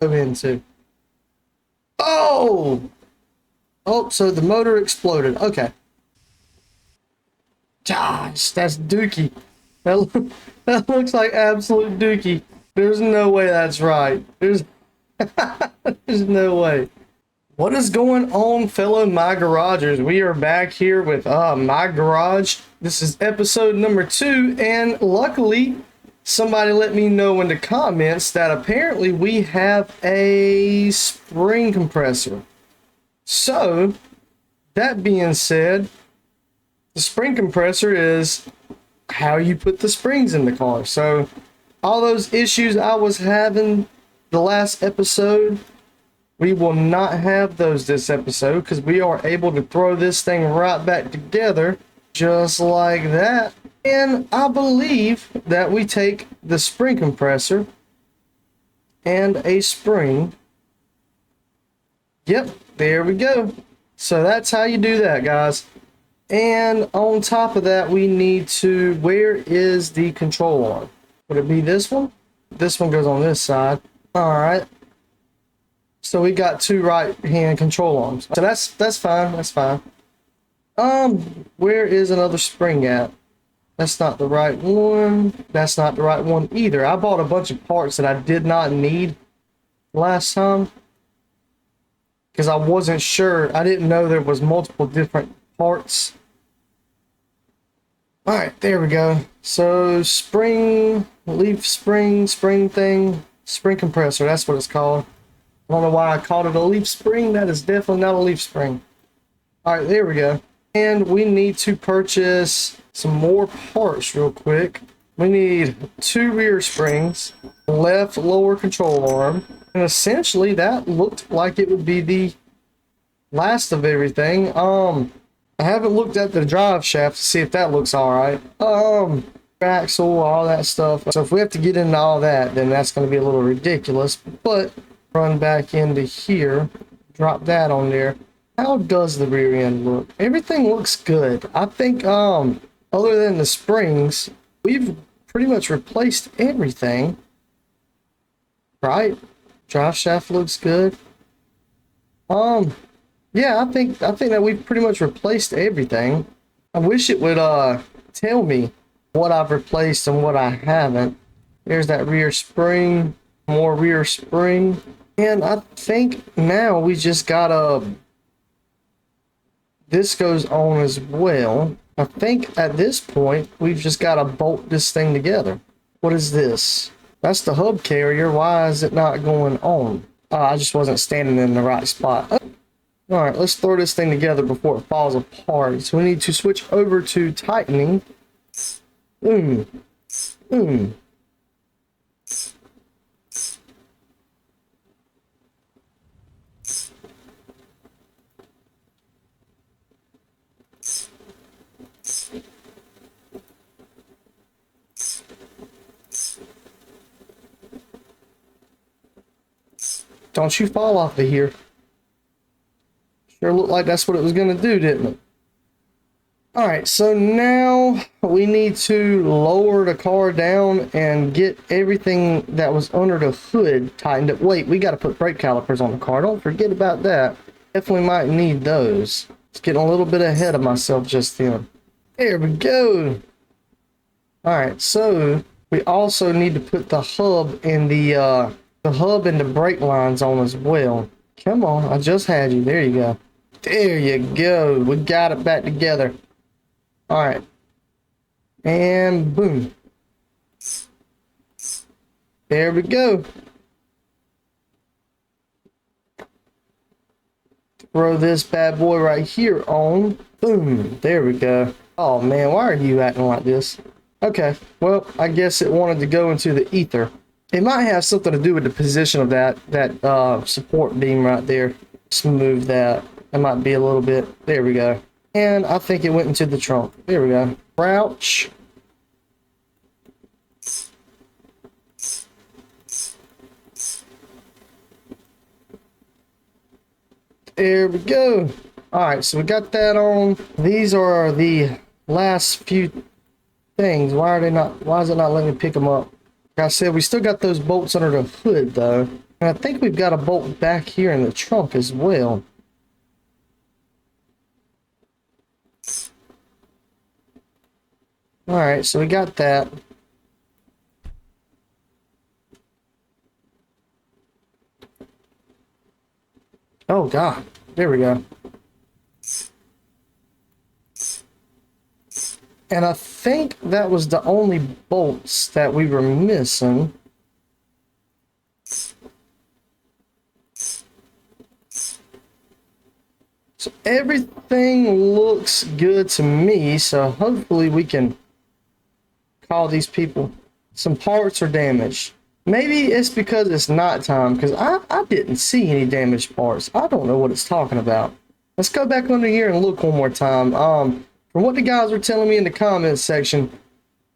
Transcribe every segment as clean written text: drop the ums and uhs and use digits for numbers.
Go into. Oh! Oh, so the motor exploded. Okay. Gosh, that's dookie. That looks like absolute dookie. There's no way that's right. There's no way. What is going on, fellow My Garagers? We are back here with My Garage. This is episode number 2, and luckily, somebody let me know in the comments that apparently we have a spring compressor. So, that being said, the spring compressor is how you put the springs in the car. So, all those issues I was having the last episode, we will not have those this episode because we are able to throw this thing right back together just like that. And I believe that we take the spring compressor and a spring. Yep, there we go. So that's how you do that, guys. And on top of that, we need to, where is the control arm? Would it be this one? This one goes on this side. All right. So we got 2 right hand control arms. So that's fine. That's fine. Where is another spring at? That's not the right one. That's not the right one either. I bought a bunch of parts that I did not need last time because I wasn't sure. I didn't know there was multiple different parts. All right, there we go. So spring, leaf spring, spring thing, spring compressor. That's what it's called. I don't know why I called it a leaf spring. That is definitely not a leaf spring. All right, there we go. And we need to purchase some more parts real quick. We need 2 rear springs, left lower control arm, and essentially that looked like it would be the last of everything. I haven't looked at the drive shaft to see if that looks all right. Axle, all that stuff. So if we have to get into all that, then that's going to be a little ridiculous. But run back into here, drop that on there. How does the rear end look? Everything looks good. I think other than the springs, we've pretty much replaced everything. Right? Drive shaft looks good. Yeah, I think that we've pretty much replaced everything. I wish it would tell me what I've replaced and what I haven't. There's that rear spring, more rear spring. And I think now we just gotta, this goes on as well. I think at this point, we've just gotta bolt this thing together. What is this? That's the hub carrier. Why is it not going on? I just wasn't standing in the right spot. All right, let's throw this thing together before it falls apart. So we need to switch over to tightening. Don't you fall off of here. Sure looked like that's what it was going to do, didn't it? Alright, so now we need to lower the car down and get everything that was under the hood tightened up. Wait, we got to put brake calipers on the car. Don't forget about that. Definitely might need those. It's getting a little bit ahead of myself just then. There we go. Alright, so we also need to put the hub and the hub and the brake lines on as well. Come on, I just had you. There you go. There you go. We got it back together. All right. And boom. There we go. Throw this bad boy right here on. Boom. There we go. Oh man, why are you acting like this? Okay. Well, I guess it wanted to go into the ether. It might have something to do with the position of that support beam right there. Let's move that. That might be a little bit. There we go. And I think it went into the trunk. There we go. Crouch. There we go. All right, so we got that on. These are the last few things. Why is it not letting me pick them up? Like I said, we still got those bolts under the hood though. And I think we've got a bolt back here in the trunk as well. Alright, so we got that. Oh god, there we go. And I think that was the only bolts that we were missing. So everything looks good to me, so hopefully we can call these people. Some parts are damaged. Maybe it's because it's nighttime, because I didn't see any damaged parts. I don't know what it's talking about. Let's go back under here and look one more time. From what the guys were telling me in the comments section,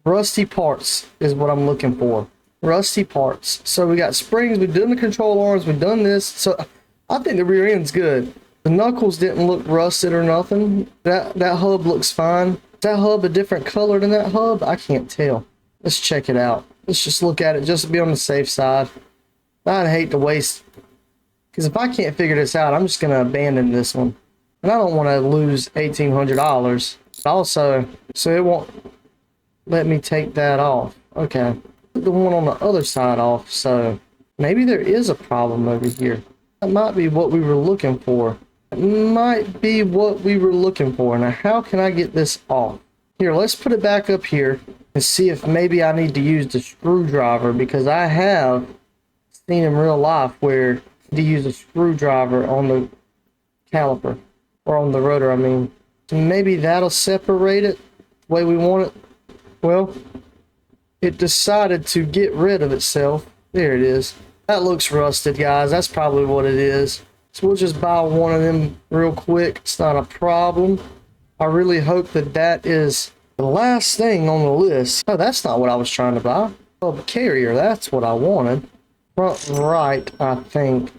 rusty parts is what I'm looking for. Rusty parts. So we got springs, we've done the control arms, we've done this. So I think the rear end's good. The knuckles didn't look rusted or nothing. That hub looks fine. Is that hub a different color than that hub? I can't tell. Let's check it out. Let's just look at it just to be on the safe side. I'd hate to waste, because if I can't figure this out, I'm just going to abandon this one. And I don't want to lose $1,800. Also, so it won't let me take that off. Okay. Put the one on the other side off, so maybe there is a problem over here. That might be what we were looking for. It might be what we were looking for. Now, how can I get this off? Here, let's put it back up here and see if maybe I need to use the screwdriver, because I have seen in real life where to use a screwdriver on the caliper, or on the rotor, I mean. So maybe that'll separate it the way we want it. Well, it decided to get rid of itself. There it is. That looks rusted, guys. That's probably what it is. So we'll just buy one of them real quick. It's not a problem. I really hope that that is the last thing on the list. Oh, that's not what I was trying to buy. Oh, the carrier. That's what I wanted. Front right, I think.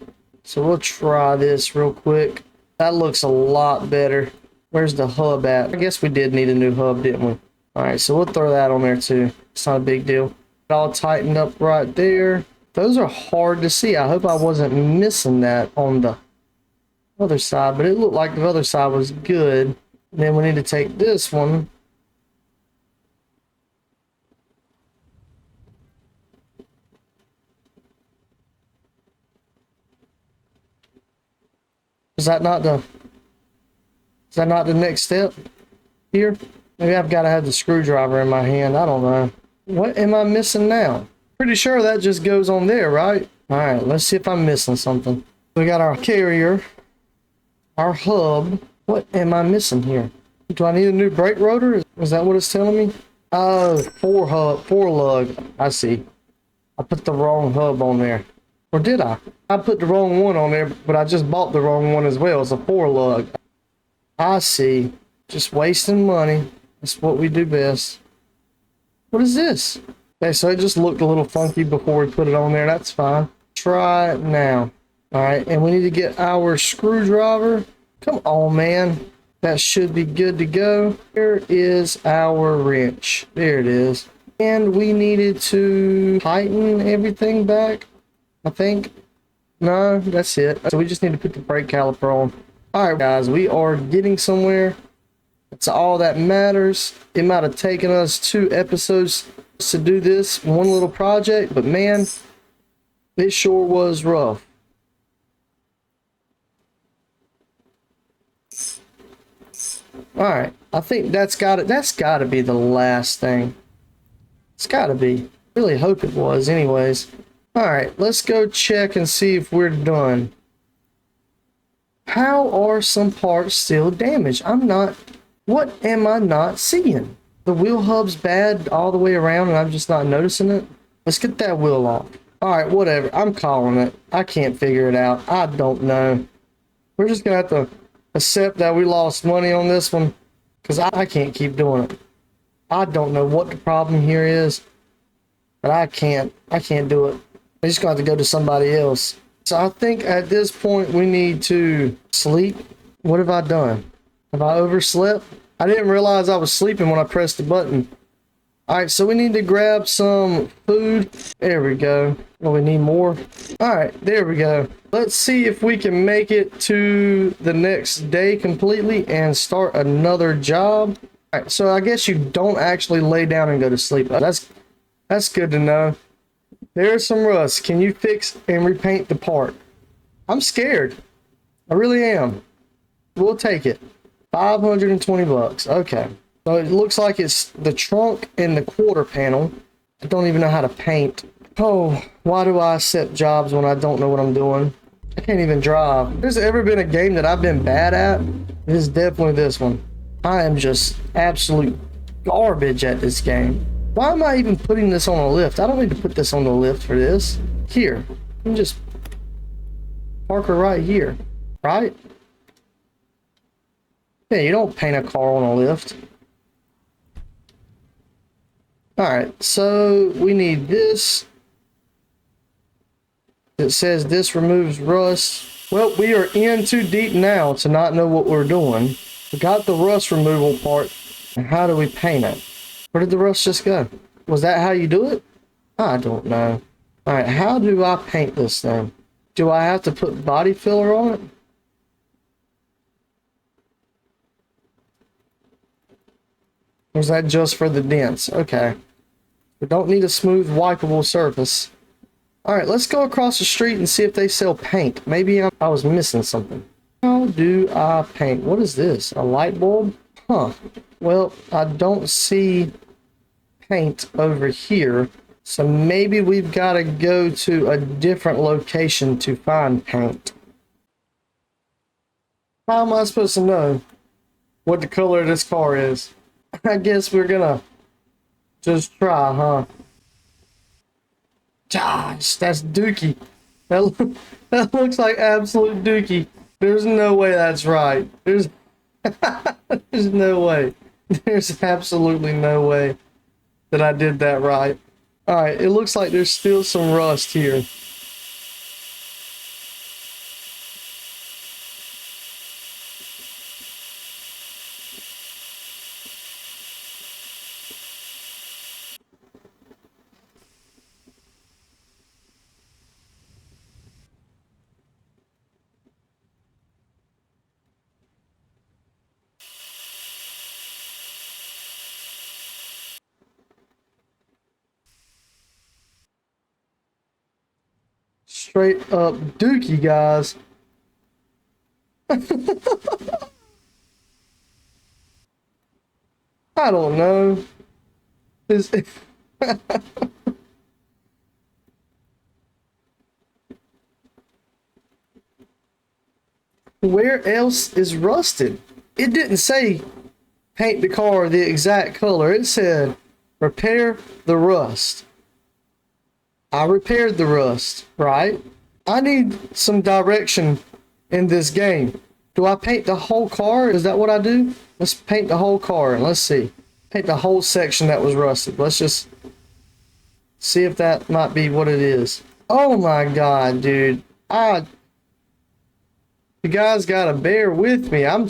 So we'll try this real quick. That looks a lot better. Where's the hub at? I guess we did need a new hub, didn't we? Alright, so we'll throw that on there too. It's not a big deal. It all tightened up right there. Those are hard to see. I hope I wasn't missing that on the other side, but it looked like the other side was good. And then we need to take this one. Is that not the next step here? Maybe I've got to have the screwdriver in my hand. I don't know. What am I missing now? Pretty sure that just goes on there, right? All right, let's see if I'm missing something. We got our carrier, our hub. What am I missing here? Do I need a new brake rotor? Is that what it's telling me? Oh, four lug. I see. I put the wrong hub on there. Or did I? I put the wrong one on there, but I just bought the wrong one as well. It's a 4 lug. I see. Just wasting money. That's what we do best. What is this? Okay, so it just looked a little funky before we put it on there. That's fine. Try it now. Alright, and we need to get our screwdriver. Come on, man. That should be good to go. Here is our wrench. There it is. And we needed to tighten everything back, I think. No, that's it. So we just need to put the brake caliper on. Alright, guys, we are getting somewhere. That's all that matters. It might have taken us 2 episodes to do this one little project, but man, it sure was rough. Alright, I think that's gotta be the last thing. It's gotta be. Really hope it was anyways. Alright, let's go check and see if we're done. How are some parts still damaged? What am I not seeing? The wheel hub's bad all the way around and I'm just not noticing it. Let's get that wheel off. Alright, whatever. I'm calling it. I can't figure it out. I don't know. We're just gonna have to accept that we lost money on this one, because I can't keep doing it. I don't know what the problem here is, but I can't do it. I just got to go to somebody else. So I think at this point we need to sleep. What have I done? Have I overslept? I didn't realize I was sleeping when I pressed the button. All right, so we need to grab some food. There we go. Oh, we need more. All right, there we go. Let's see if we can make it to the next day completely and start another job. All right, so I guess you don't actually lay down and go to sleep. That's good to know. There's some rust. Can you fix and repaint the part? I'm scared. I really am. We'll take it. 520 bucks. Okay. So it looks like it's the trunk and the quarter panel. I don't even know how to paint. Oh, why do I accept jobs when I don't know what I'm doing? I can't even drive. If there's ever been a game that I've been bad at, it is definitely this one. I am just absolute garbage at this game. Why am I even putting this on a lift? I don't need to put this on the lift for this. Here. You can just park her right here. Right? Yeah, you don't paint a car on a lift. Alright, so we need this. It says this removes rust. Well, we are in too deep now to not know what we're doing. We got the rust removal part. And how do we paint it? Where did the rust just go? Was that how you do it? I don't know. Alright, how do I paint this thing? Do I have to put body filler on it? Or is that just for the dents? Okay. We don't need a smooth, wipeable surface. Alright, let's go across the street and see if they sell paint. Maybe I was missing something. How do I paint? What is this? A light bulb? Huh. Well, I don't see paint over here. So maybe we've got to go to a different location to find paint. How am I supposed to know what the color of this car is? I guess we're gonna just try, huh? Gosh, that's dookie. That looks like absolute dookie. There's no way that's right. There's there's no way. There's absolutely no way that I did that right. Alright, it looks like there's still some rust here. Straight up dookie, guys. I don't know. Is where else is rusted? It didn't say paint the car the exact color. It said repair the rust. I repaired the rust, right? I need some direction in this game. Do I paint the whole car? Is that what I do? Let's paint the whole car and let's see. Paint the whole section that was rusted. Let's just see if that might be what it is. Oh my god, dude. You guys gotta bear with me. I'm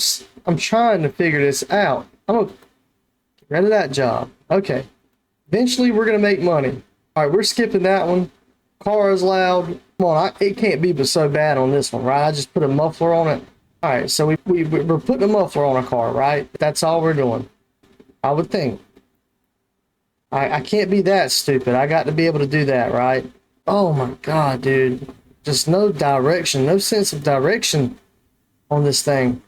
trying to figure this out. I'm gonna get rid of that job. Okay. Eventually we're gonna make money. Alright, we're skipping that one. Car is loud. Come on, it can't be but so bad on this one, right? I just put a muffler on it. Alright, so we're putting a muffler on a car, right? That's all we're doing. I would think. I can't be that stupid. I got to be able to do that, right? Oh my god, dude. Just no direction, no sense of direction on this thing.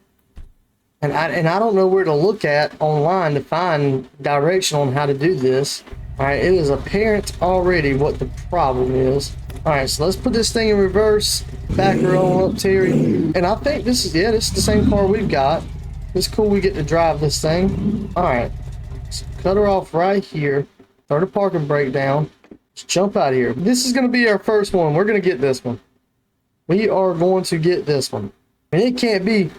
And I don't know where to look at online to find direction on how to do this. Alright, it is apparent already what the problem is. Alright, so let's put this thing in reverse. Back her on up, Terry. And I think this is the same car we've got. It's cool we get to drive this thing. Alright. So cut her off right here. Throw the parking brake down. Let's jump out of here. This is going to be our first one. We're going to get this one. We are going to get this one. And it can't be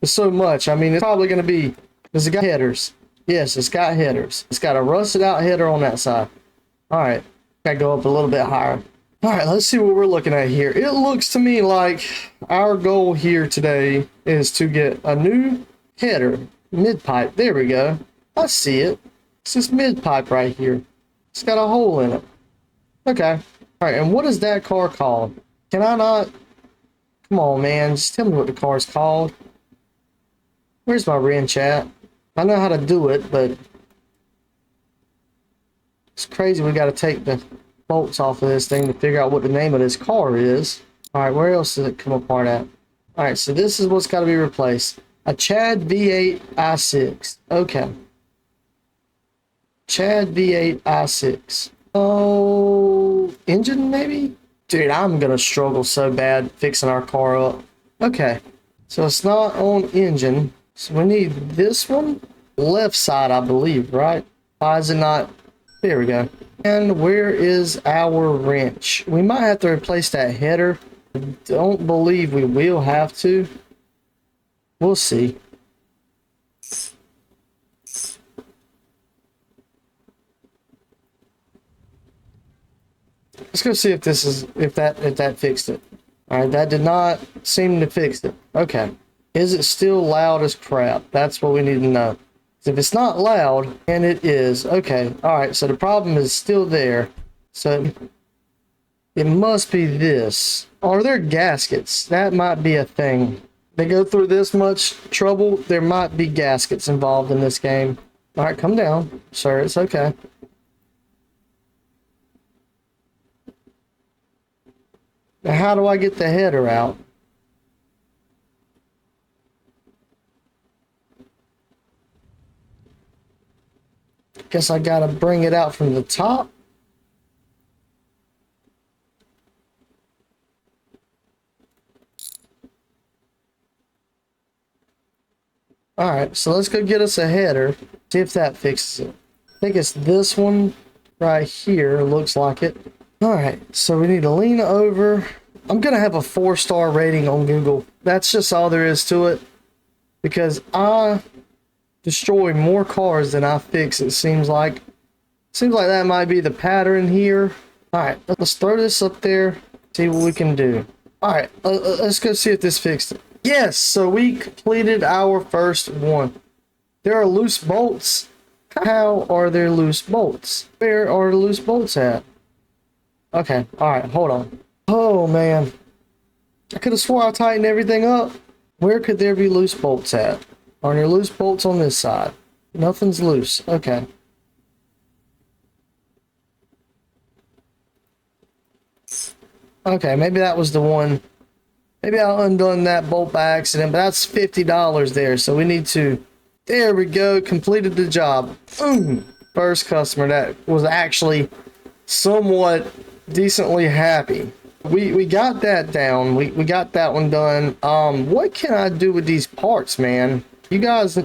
so much. I mean, it's probably going to be... Does it got headers? Yes, it's got headers. It's got a rusted out header on that side. Alright. Gotta go up a little bit higher. Alright, let's see what we're looking at here. It looks to me like our goal here today is to get a new header. Mid-pipe. There we go. I see it. It's this mid pipe right here. It's got a hole in it. Okay. Alright, and what is that car called? Can I not? Come on, man. Just tell me what the car is called. Where's my wrench at? I know how to do it, but it's crazy we got to take the bolts off of this thing to figure out what the name of this car is. Alright, where else does it come apart at? Alright, so this is what's got to be replaced. A Chad V8 i6. Okay. Chad V8 i6. Oh, engine maybe? Dude, I'm gonna struggle so bad fixing our car up. Okay, so it's not on engine. So we need this one. Left side, I believe, right? Why is it not? There we go. And where is our wrench? We might have to replace that header. I don't believe we will have to. We'll see. Let's go see if this is if that fixed it. Alright, that did not seem to fix it. Okay. Is it still loud as crap? That's what we need to know. If it's not loud, and it is, okay. Alright, so the problem is still there. So it must be this. Are there gaskets? That might be a thing. They go through this much trouble, there might be gaskets involved in this game. Alright, come down, sir. It's okay. Now, how do I get the header out? Guess I gotta bring it out from the top. Alright, so let's go get us a header. See if that fixes it. I think it's this one right here. Looks like it. Alright, so we need to lean over. I'm going to have a 4-star rating on Google. That's just all there is to it. Because I destroy more cars than I fix, it seems like. Seems like that might be the pattern here. Alright, let's throw this up there. See what we can do. Alright, let's go see if this fixed it. Yes, so we completed our first one. There are loose bolts. How are there loose bolts? Where are the loose bolts at? Okay, alright, hold on. Oh, man. I could have swore I tightened everything up. Where could there be loose bolts at? Are there loose bolts on this side? Nothing's loose. Okay. Okay, maybe that was the one. Maybe I undone that bolt by accident, but that's $50 there, so we need to... There we go, completed the job. Boom! First customer that was actually somewhat decently happy. We got that down. We got that one done. What can I do with these parts, man? You guys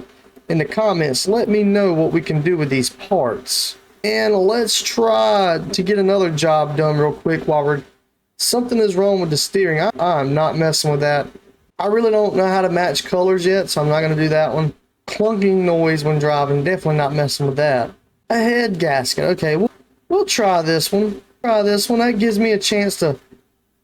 in the comments, let me know what we can do with these parts. And let's try to get another job done real quick while we're... Something is wrong with the steering. I'm not messing with that. I really don't know how to match colors yet, so I'm not going to do that one. Clunking noise when driving. Definitely not messing with that. A head gasket. Okay, we'll try this one. Try this one. That gives me a chance to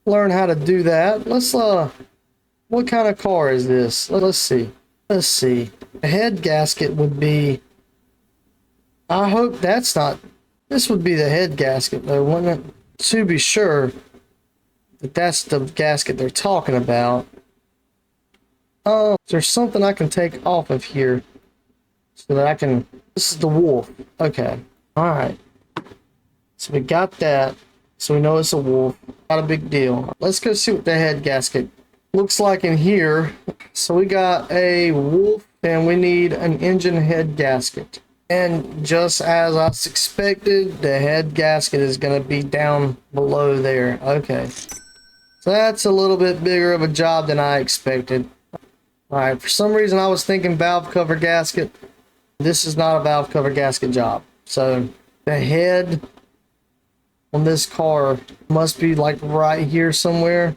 learn how to do that. Let's, what kind of car is this? Let's see. Let's see. A head gasket would be... I hope that's not... This would be the head gasket, though, wouldn't it? To be sure... That's the gasket they're talking about. There's something I can take off of here so that I can... This is the wolf. Okay. Alright. So we got that. So we know it's a wolf. Not a big deal. Let's go see what the head gasket looks like in here. So we got a wolf and we need an engine head gasket. And just as I expected, the head gasket is going to be down below there. Okay. So that's a little bit bigger of a job than I expected. Alright, for some reason I was thinking valve cover gasket. This is not a valve cover gasket job. So the head on this car must be like right here somewhere.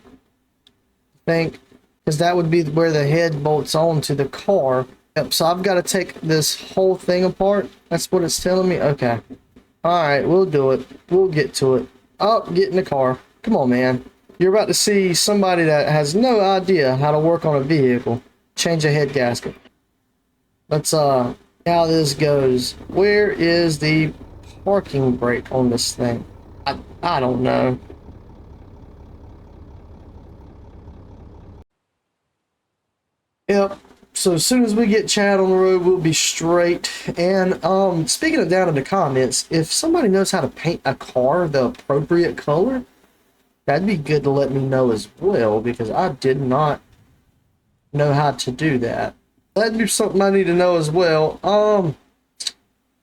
I think. Because that would be where the head bolts onto the car. Yep, so I've got to take this whole thing apart. That's what it's telling me. Okay. Alright, we'll do it. We'll get to it. Oh, get in the car. Come on, man. You're about to see somebody that has no idea how to work on a vehicle change a head gasket. Let's how this goes. Where is the parking brake on this thing? I don't know. Yep. So as soon as we get Chad on the road, we'll be straight. And speaking of down in the comments, if somebody knows how to paint a car the appropriate color, that'd be good to let me know as well, because I did not know how to do that. That'd be something I need to know as well.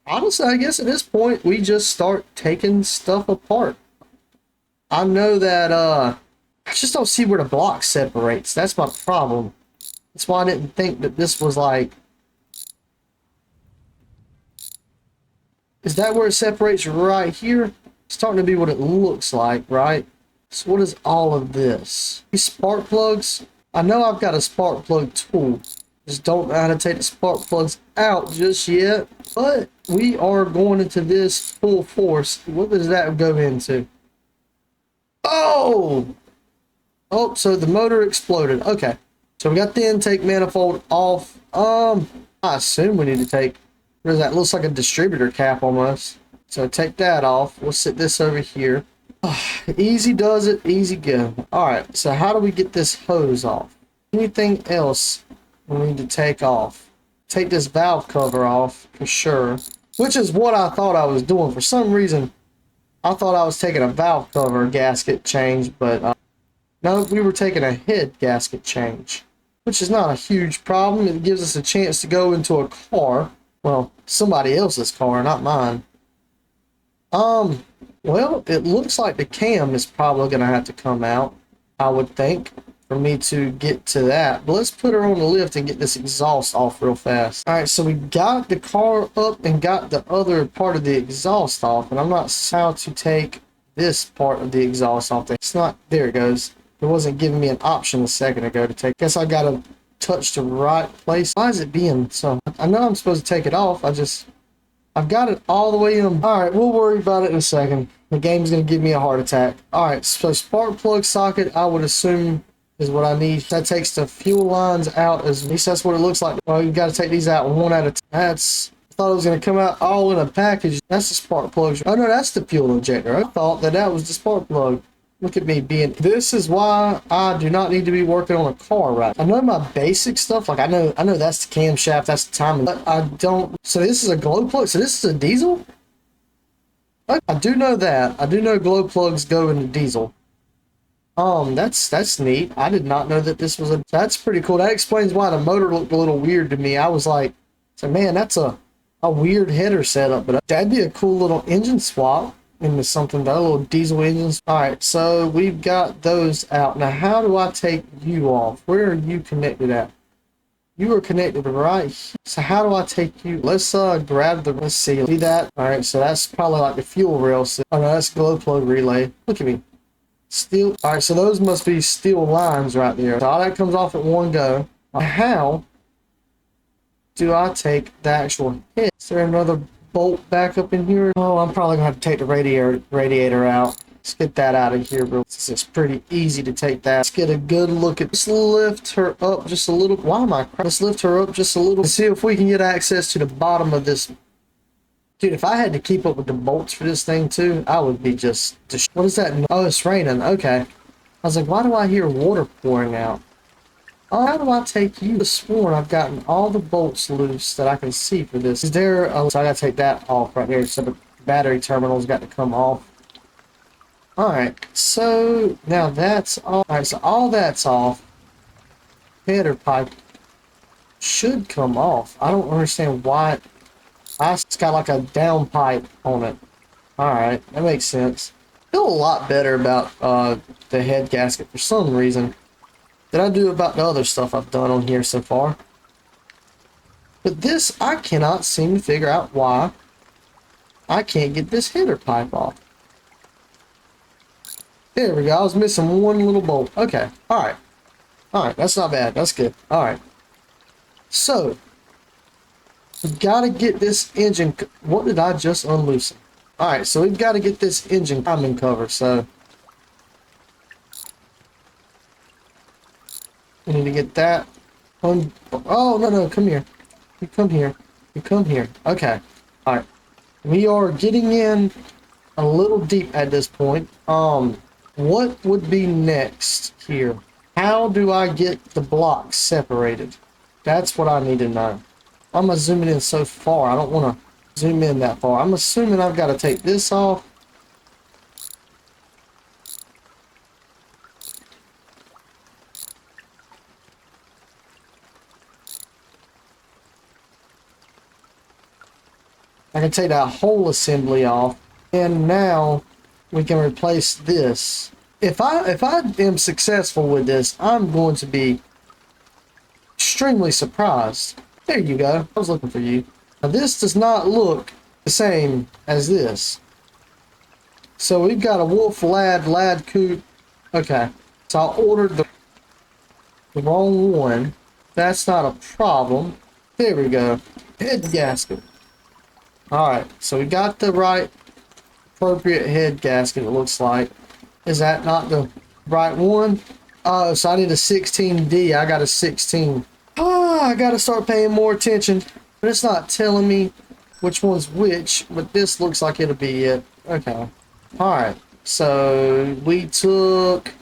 Honestly, I guess at this point we just start taking stuff apart. I know that I just don't see where the block separates. That's my problem. That's why I didn't think that this was like... Is that where it separates right here? It's starting to be what it looks like, right? So what is all of this? These spark plugs? I know I've got a spark plug tool. Just don't know how to take the spark plugs out just yet. But we are going into this full force. What does that go into? Oh! Oh, so the motor exploded. Okay. So we got the intake manifold off. I assume we need to take... What is that? Looks like a distributor cap almost. So take that off. We'll sit this over here. Easy does it, easy go. Alright, so how do we get this hose off? Anything else we need to take off? Take this valve cover off for sure. Which is what I thought I was doing. For some reason, I thought I was taking a valve cover gasket change, but no, we were taking a head gasket change. Which is not a huge problem. It gives us a chance to go into a car. Well, somebody else's car, not mine. Well, it looks like the cam is probably going to have to come out, I would think, for me to get to that. But let's put her on the lift and get this exhaust off real fast. All right, so we got the car up and got the other part of the exhaust off, and I'm not how to take this part of the exhaust off. It's not, there it goes. It wasn't giving me an option a second ago to take. Guess I got to touch the right place. Why is it being so? I know I'm supposed to take it off. I've got it all the way in. Alright, we'll worry about it in a second. The game's going to give me a heart attack. Alright, so spark plug socket, I would assume, is what I need. That takes the fuel lines out. At least that's what it looks like. Well, you've got to take these out one at a time. I thought it was going to come out all in a package. That's the spark plug. Oh no, that's the fuel injector. I thought that was the spark plug. Look at me being... This is why I do not need to be working on a car, right? I know my basic stuff. Like, I know that's the camshaft, that's the timing. But I don't... So this is a glow plug? So this is a diesel? I do know that. I do know glow plugs go into diesel. That's neat. I did not know that this was a... That's pretty cool. That explains why the motor looked a little weird to me. I was like, so man, that's a weird header setup. But that'd be a cool little engine swap into something, that little diesel engines. Alright, so we've got those out. Now, how do I take you off? Where are you connected at? You are connected right here. So how do I take you? Let's grab the... Let's see that? Alright, so that's probably like the fuel rail. Oh no, that's glow plug relay. Look at me. Steel. Alright, so those must be steel lines right there. So all that comes off at one go. How do I take the actual head? Is there another bolt back up in here? Oh, I'm probably gonna have to take the radiator out. Let's get that out of here, bro. It's pretty easy to take that. Let's get a good look at... Let's lift her up just a little. Why am I... Let's lift her up just a little. See if we can get access to the bottom of this. Dude, if I had to keep up with the bolts for this thing too, I would be just... What is that? Oh, it's raining. Okay. I was like, why do I hear water pouring out? Oh, how do I take you? I could sworn I've gotten all the bolts loose that I can see for this. Is there... so I gotta take that off right there. So the battery terminal's got to come off. Alright, so now that's all. Alright, so all that's off. Header pipe should come off. I don't understand why. It's got like a down pipe on it. Alright, that makes sense. Feel a lot better about the head gasket for some reason than I do about the other stuff I've done on here so far. But this, I cannot seem to figure out why I can't get this header pipe off. There we go. I was missing one little bolt. Okay. Alright. Alright. That's not bad. That's good. Alright. So, we've got to get this engine... What did I just unloosen? Alright. So, we've got to get this engine timing cover. So, we need to get that. Oh, no. Come here. You come here. You come here. Okay. All right. We are getting in a little deep at this point. What would be next here? How do I get the blocks separated? That's what I need to know. I'm gonna zoom it in so far. I don't want to zoom in that far. I'm assuming I've got to take this off. I can take that whole assembly off, and now we can replace this. If I am successful with this, I'm going to be extremely surprised. There you go. I was looking for you. Now this does not look the same as this. So we've got a wolf, lad, coot. Okay. So I ordered the wrong one. That's not a problem. There we go. Head gasket. Alright. So we got the right appropriate head gasket, it looks like. Is that not the right one? Oh, so I need a 16D. I got a 16. I gotta start paying more attention. But it's not telling me which one's which. But this looks like it'll be it. Okay. Alright. So we took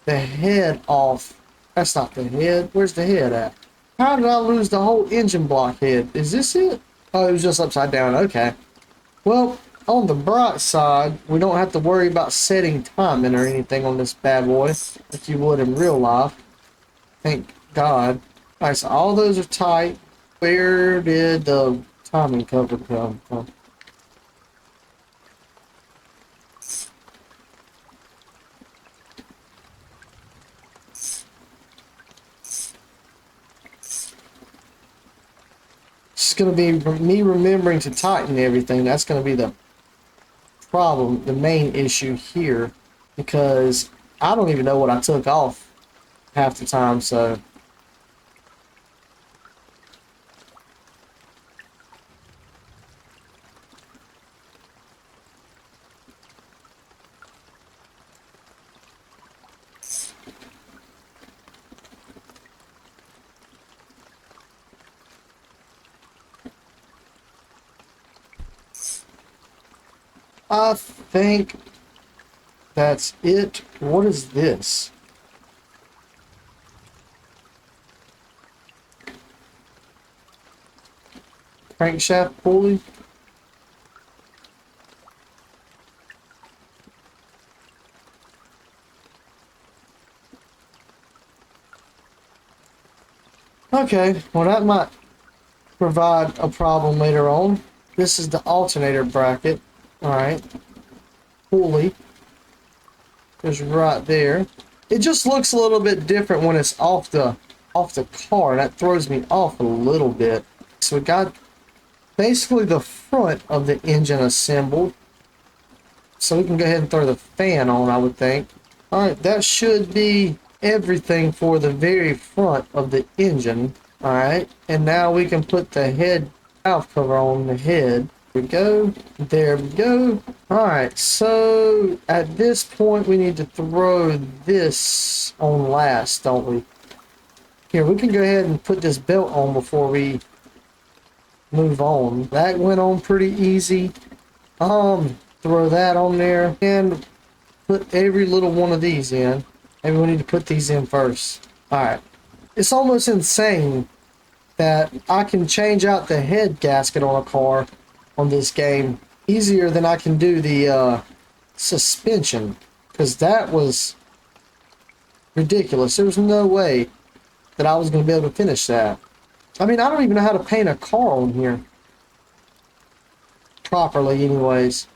the head off. That's not the head. Where's the head at? How did I lose the whole engine block head? Is this it? Oh, it was just upside down. Okay. Well, on the bright side, we don't have to worry about setting timing or anything on this bad boy like you would in real life. Thank God. Alright, so all those are tight. Where did the timing cover come from? It's going to be me remembering to tighten everything. That's going to be the problem, the main issue here, because I don't even know what I took off half the time, so I think that's it. What is this? Crankshaft pulley? Okay, well that might provide a problem later on. This is the alternator bracket. Alright. Pulley is right there. It just looks a little bit different when it's off the car. That throws me off a little bit. So we got basically the front of the engine assembled. So we can go ahead and throw the fan on, I would think. Alright, that should be everything for the very front of the engine. Alright, and now we can put the head valve cover on the head. There we go. There we go. Alright, so at this point we need to throw this on last, don't we? Here, we can go ahead and put this belt on before we move on. That went on pretty easy. Throw that on there and put every little one of these in. Maybe we need to put these in first. Alright. It's almost insane that I can change out the head gasket on a car on this game easier than I can do the suspension, because that was ridiculous. There was no way that I was going to be able to finish that. I mean, I don't even know how to paint a car on here properly anyways.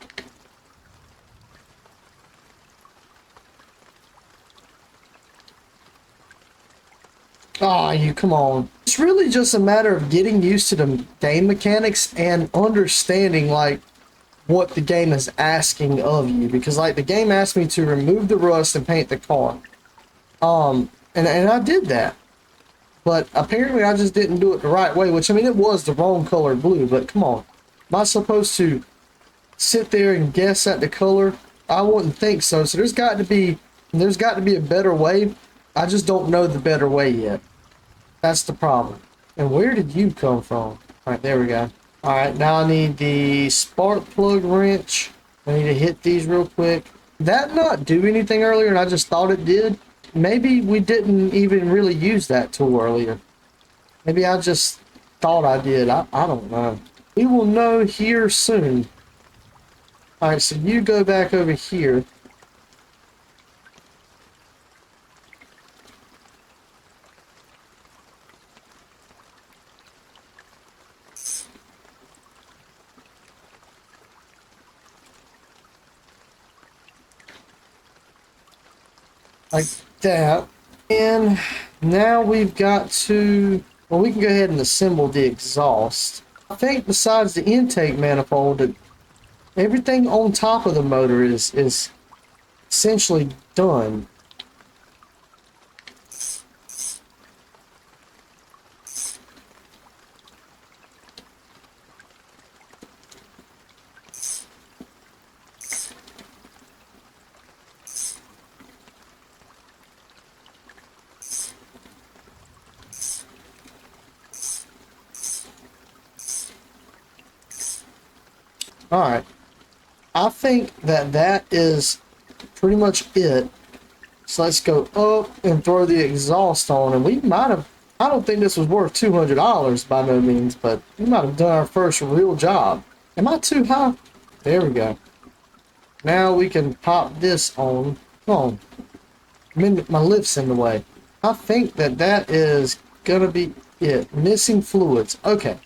Ah, you come on. It's really just a matter of getting used to the game mechanics and understanding like what the game is asking of you, because like the game asked me to remove the rust and paint the car. And I did that. But apparently I just didn't do it the right way, which I mean it was the wrong color blue, but come on. Am I supposed to sit there and guess at the color? I wouldn't think so. So there's got to be a better way. I just don't know the better way yet. That's the problem. And where did you come from? All right, there we go. All right, now I need the spark plug wrench. I need to hit these real quick. That not do anything earlier, and I just thought it did. Maybe we didn't even really use that tool earlier. Maybe I just thought I did. I don't know. We will know here soon. All right, so you go back over here. Like that. And now we've got to, well, we can go ahead and assemble the exhaust. I think besides the intake manifold, everything on top of the motor is essentially done. All right. I think that that is pretty much it. So let's go up and throw the exhaust on. And we might have, I don't think this was worth $200 by no means, but we might have done our first real job. Am I too high? There we go. Now we can pop this on. Come on. My lift's in the way. I think that that is going to be it. Missing fluids. Okay.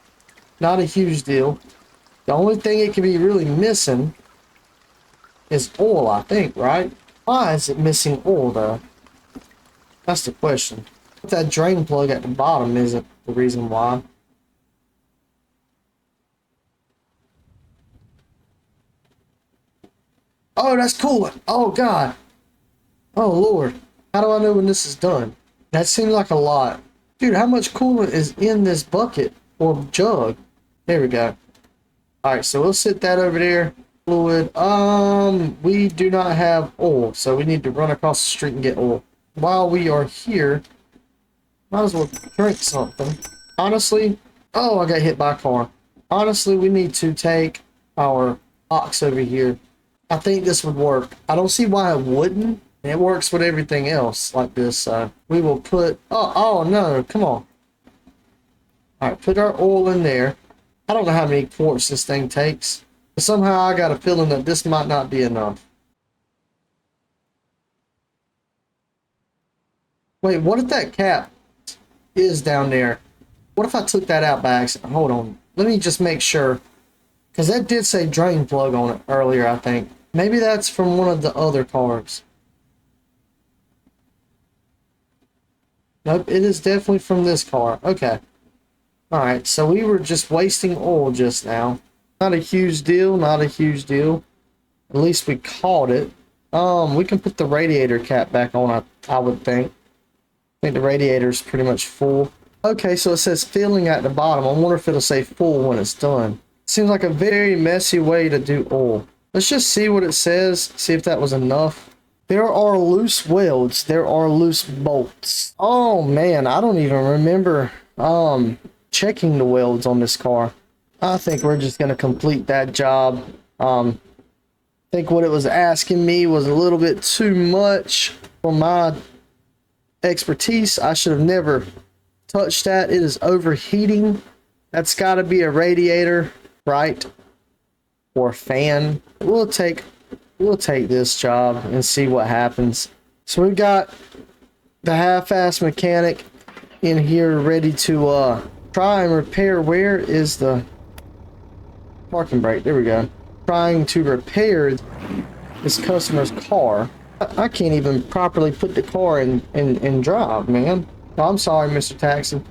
Not a huge deal. The only thing it can be really missing is oil, I think, right? Why is it missing oil, though? That's the question. That drain plug at the bottom isn't the reason why. Oh, that's coolant. Oh, God. Oh, Lord. How do I know when this is done? That seems like a lot. Dude, how much coolant is in this bucket or jug? There we go. Alright, so we'll sit that over there. Fluid. We do not have oil, so we need to run across the street and get oil. While we are here, might as well drink something. Honestly, oh, I got hit by a car. Honestly, we need to take our ox over here. I think this would work. I don't see why it wouldn't. It works with everything else like this. We will put, oh no, come on. Alright, put our oil in there. I don't know how many quarts this thing takes. But somehow I got a feeling that this might not be enough. Wait, what if that cap is down there? What if I took that out by accident? Hold on. Let me just make sure. Because that did say drain plug on it earlier, I think. Maybe that's from one of the other cars. Nope, it is definitely from this car. Okay. Alright, so we were just wasting oil just now. Not a huge deal, not a huge deal. At least we caught it. We can put the radiator cap back on, I would think. I think the radiator's pretty much full. Okay, so it says filling at the bottom. I wonder if it'll say full when it's done. Seems like a very messy way to do oil. Let's just see what it says, see if that was enough. There are loose welds, there are loose bolts. Oh man, I don't even remember checking the welds on this car. I think we're just gonna complete that job. I think what it was asking me was a little bit too much for my expertise. I should have never touched that. It is overheating. That's got to be a radiator, right? Or a fan. We'll take this job and see what happens. So we've got the half-ass mechanic in here ready to try and repair. Where is the parking brake? There we go. Trying to repair this customer's car. I can't even properly put the car in drive, man. Oh, I'm sorry, Mr. Taxi.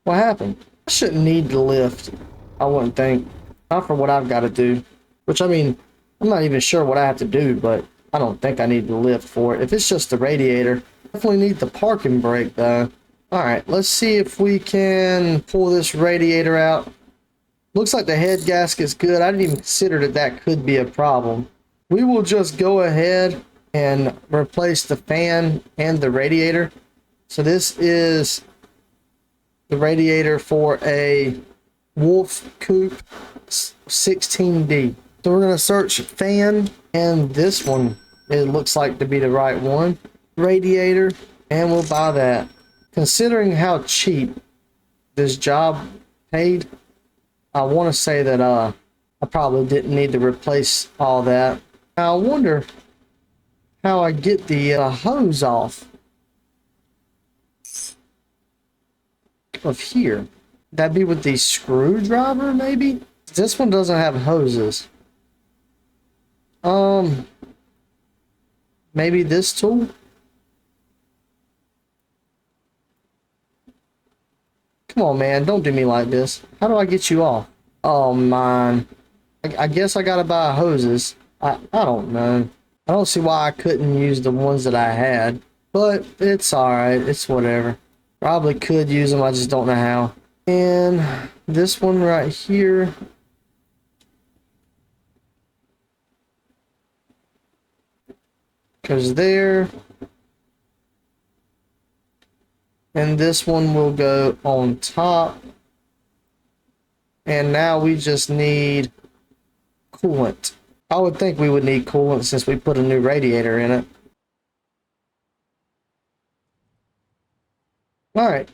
What happened? I shouldn't need the lift, I wouldn't think. Not for what I've got to do. Which, I mean, I'm not even sure what I have to do, but I don't think I need the lift for it. If it's just the radiator, definitely need the parking brake, though. Alright, let's see if we can pull this radiator out. Looks like the head gasket's good. I didn't even consider that that could be a problem. We will just go ahead and replace the fan and the radiator. So this is the radiator for a Wolf Coupe 16D. So we're going to search fan, and this one, it looks like to be the right one. Radiator, and we'll buy that. Considering how cheap this job paid, I want to say that I probably didn't need to replace all that. Now, I wonder how I get the hose off of here. That'd be with the screwdriver, maybe? This one doesn't have hoses. Maybe this tool? Come on, man, don't do me like this. How do I get you off? Oh, man. I guess I gotta buy hoses. I don't know. I don't see why I couldn't use the ones that I had. But it's alright. It's whatever. Probably could use them. I just don't know how. And this one right here. Goes there. And this one will go on top. And now we just need coolant. I would think we would need coolant since we put a new radiator in it. Alright.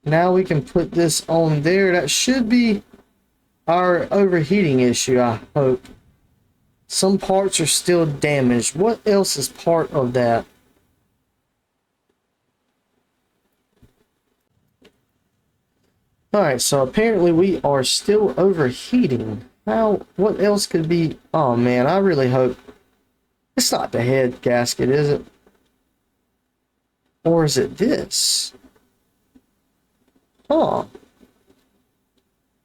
Now we can put this on there. That should be our overheating issue, I hope. Some parts are still damaged. What else is part of that? Alright, so apparently we are still overheating. What else could be? Oh man, I really hope it's not the head gasket, is it? Or is it this? Huh.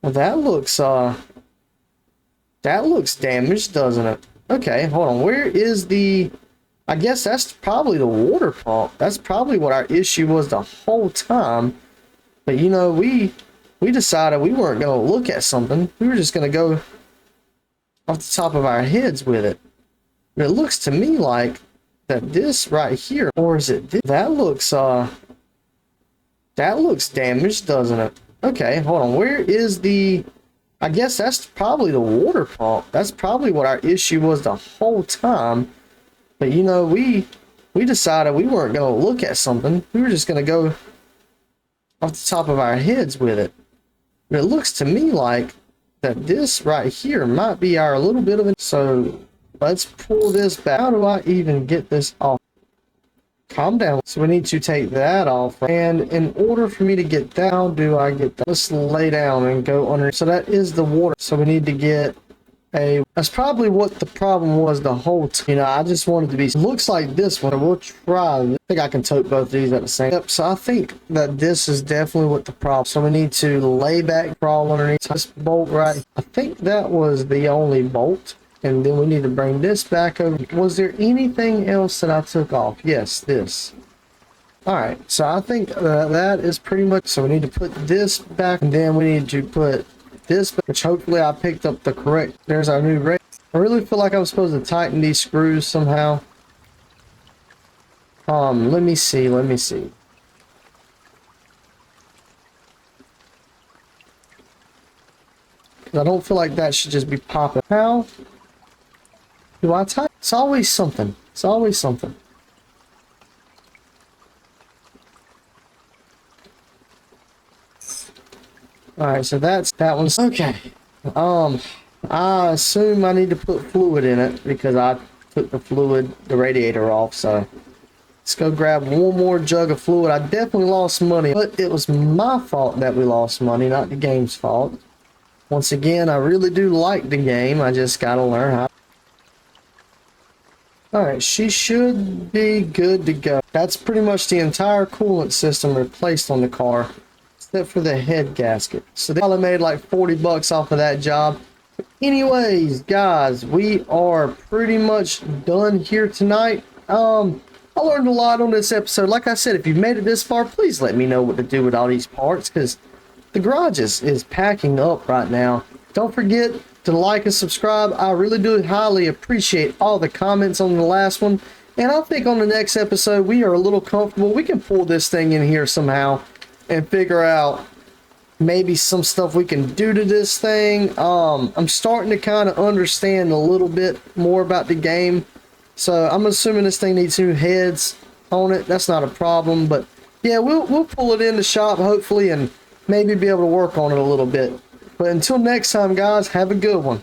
Well, that looks damaged, doesn't it? Okay, hold on. Where is the... I guess that's probably the water pump. That's probably what our issue was the whole time. But you know, we decided we weren't going to look at something. We were just going to go off the top of our heads with it. But it looks to me like that this right here, or is it this? That looks damaged, doesn't it? Okay, hold on. Where is the... I guess that's probably the water pump. That's probably what our issue was the whole time. But you know, we decided we weren't going to look at something. We were just going to go off the top of our heads with it. But it looks to me like that this right here might be our little bit of it. So let's pull this back. How do I even get this off? Calm down. So we need to take that off. And in order for me to get that, how do I get that? Let's lay down and go under. So that is the water. So we need to get a... That's probably what the problem was the whole time. You know, I just wanted to be... Looks like this one. We'll try. I think I can tote both of these at the same time. Yep, so I think that this is definitely what the problem. So we need to lay back, crawl underneath this bolt right. I think that was the only bolt. And then we need to bring this back over. Was there anything else that I took off? Yes, this. Alright, so I think that is pretty much... So we need to put this back, and then we need to put this back, which hopefully I picked up the correct... There's our new rate. I really feel like I was supposed to tighten these screws somehow. Let me see. I don't feel like that should just be popping. How do I tighten? It's always something. It's always something. Alright, so that one's okay. I assume I need to put fluid in it because I took the radiator off, so let's go grab one more jug of fluid. I definitely lost money, but it was my fault that we lost money, not the game's fault. Once again, I really do like the game. I just gotta learn how. Alright, she should be good to go. That's pretty much the entire coolant system replaced on the car, except for the head gasket. So they probably made like 40 bucks off of that job. Anyways, guys, we are pretty much done here tonight. I learned a lot on this episode. Like I said, if you've made it this far, please let me know what to do with all these parts, because the garage is packing up right now. Don't forget to like and subscribe. I really do highly appreciate all the comments on the last one. And I think on the next episode, we are a little comfortable. We can pull this thing in here somehow and figure out maybe some stuff we can do to this thing. I'm starting to kind of understand a little bit more about the game. So I'm assuming this thing needs new heads on it. That's not a problem, but yeah, we'll pull it in the shop hopefully and maybe be able to work on it a little bit. But until next time, guys, have a good one.